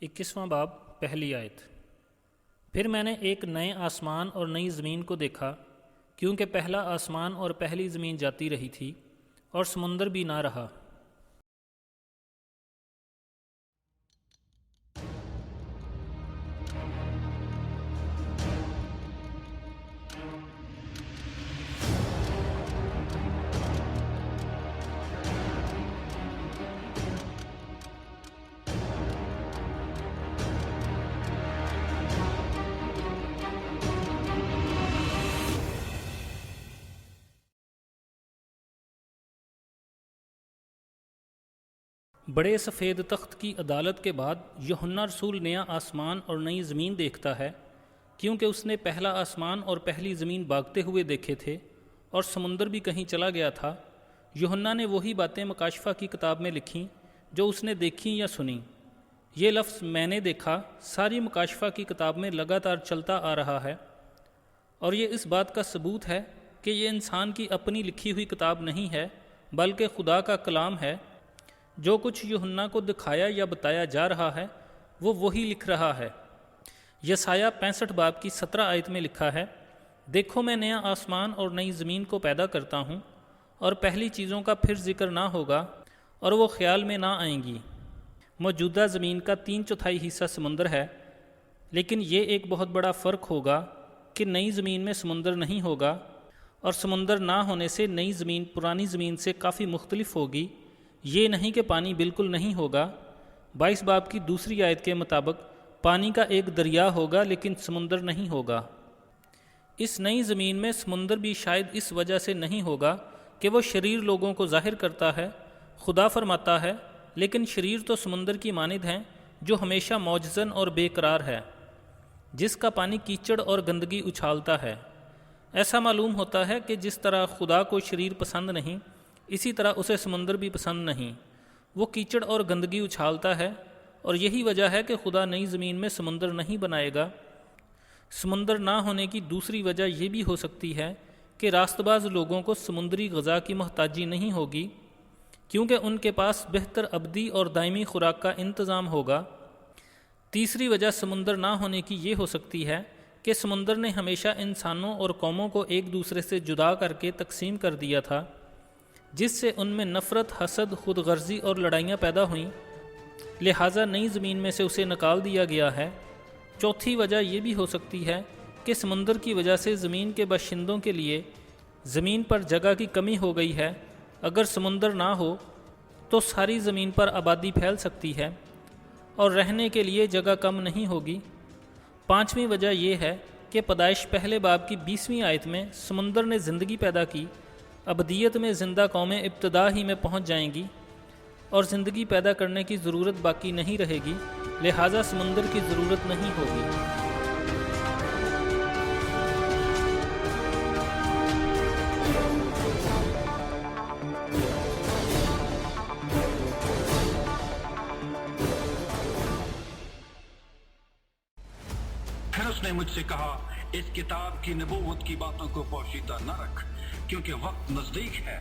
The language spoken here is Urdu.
21واں باب پہلی آیت۔ پھر میں نے ایک نئے آسمان اور نئی زمین کو دیکھا، کیونکہ پہلا آسمان اور پہلی زمین جاتی رہی تھی اور سمندر بھی نہ رہا۔ بڑے سفید تخت کی عدالت کے بعد یوحنا رسول نیا آسمان اور نئی زمین دیکھتا ہے، کیونکہ اس نے پہلا آسمان اور پہلی زمین بھاگتے ہوئے دیکھے تھے اور سمندر بھی کہیں چلا گیا تھا۔ یوحنا نے وہی باتیں مکاشفہ کی کتاب میں لکھیں جو اس نے دیکھیں یا سنیں۔ یہ لفظ میں نے دیکھا ساری مکاشفہ کی کتاب میں لگاتار چلتا آ رہا ہے، اور یہ اس بات کا ثبوت ہے کہ یہ انسان کی اپنی لکھی ہوئی کتاب نہیں ہے، بلکہ خدا کا کلام ہے۔ جو کچھ یوحنا کو دکھایا یا بتایا جا رہا ہے وہ وہی لکھ رہا ہے۔ یسایہ 65 باب کی 17 آیت میں لکھا ہے، دیکھو میں نیا آسمان اور نئی زمین کو پیدا کرتا ہوں، اور پہلی چیزوں کا پھر ذکر نہ ہوگا اور وہ خیال میں نہ آئیں گی۔ موجودہ زمین کا 3/4 حصہ سمندر ہے، لیکن یہ ایک بہت بڑا فرق ہوگا کہ نئی زمین میں سمندر نہیں ہوگا، اور سمندر نہ ہونے سے نئی زمین پرانی زمین سے کافی مختلف ہوگی۔ یہ نہیں کہ پانی بالکل نہیں ہوگا۔ 22 باب کی دوسری آیت کے مطابق پانی کا ایک دریا ہوگا لیکن سمندر نہیں ہوگا۔ اس نئی زمین میں سمندر بھی شاید اس وجہ سے نہیں ہوگا کہ وہ شریر لوگوں کو ظاہر کرتا ہے۔ خدا فرماتا ہے، لیکن شریر تو سمندر کی مانند ہیں جو ہمیشہ موجزن اور بے قرار ہے، جس کا پانی کیچڑ اور گندگی اچھالتا ہے۔ ایسا معلوم ہوتا ہے کہ جس طرح خدا کو شریر پسند نہیں، اسی طرح اسے سمندر بھی پسند نہیں۔ وہ کیچڑ اور گندگی اچھالتا ہے، اور یہی وجہ ہے کہ خدا نئی زمین میں سمندر نہیں بنائے گا۔ سمندر نہ ہونے کی دوسری وجہ یہ بھی ہو سکتی ہے کہ راست باز لوگوں کو سمندری غذا کی محتاجی نہیں ہوگی، کیونکہ ان کے پاس بہتر ابدی اور دائمی خوراک کا انتظام ہوگا۔ تیسری وجہ سمندر نہ ہونے کی یہ ہو سکتی ہے کہ سمندر نے ہمیشہ انسانوں اور قوموں کو ایک دوسرے سے جدا کر کے تقسیم کر دیا تھا، جس سے ان میں نفرت، حسد، خود غرضی اور لڑائیاں پیدا ہوئیں، لہٰذا نئی زمین میں سے اسے نکال دیا گیا ہے۔ چوتھی وجہ یہ بھی ہو سکتی ہے کہ سمندر کی وجہ سے زمین کے باشندوں کے لیے زمین پر جگہ کی کمی ہو گئی ہے۔ اگر سمندر نہ ہو تو ساری زمین پر آبادی پھیل سکتی ہے اور رہنے کے لیے جگہ کم نہیں ہوگی۔ پانچویں وجہ یہ ہے کہ پیدائش پہلے باب کی 20ویں آیت میں سمندر نے زندگی پیدا کی۔ ابدیت میں زندہ قومیں ابتدا ہی میں پہنچ جائیں گی اور زندگی پیدا کرنے کی ضرورت باقی نہیں رہے گی، لہٰذا سمندر کی ضرورت نہیں ہوگی۔ پھر اس نے مجھ سے کہا، اس کتاب کی نبوت کی باتوں کو پوشیدہ نہ رکھ، کیونکہ وقت نزدیک ہے۔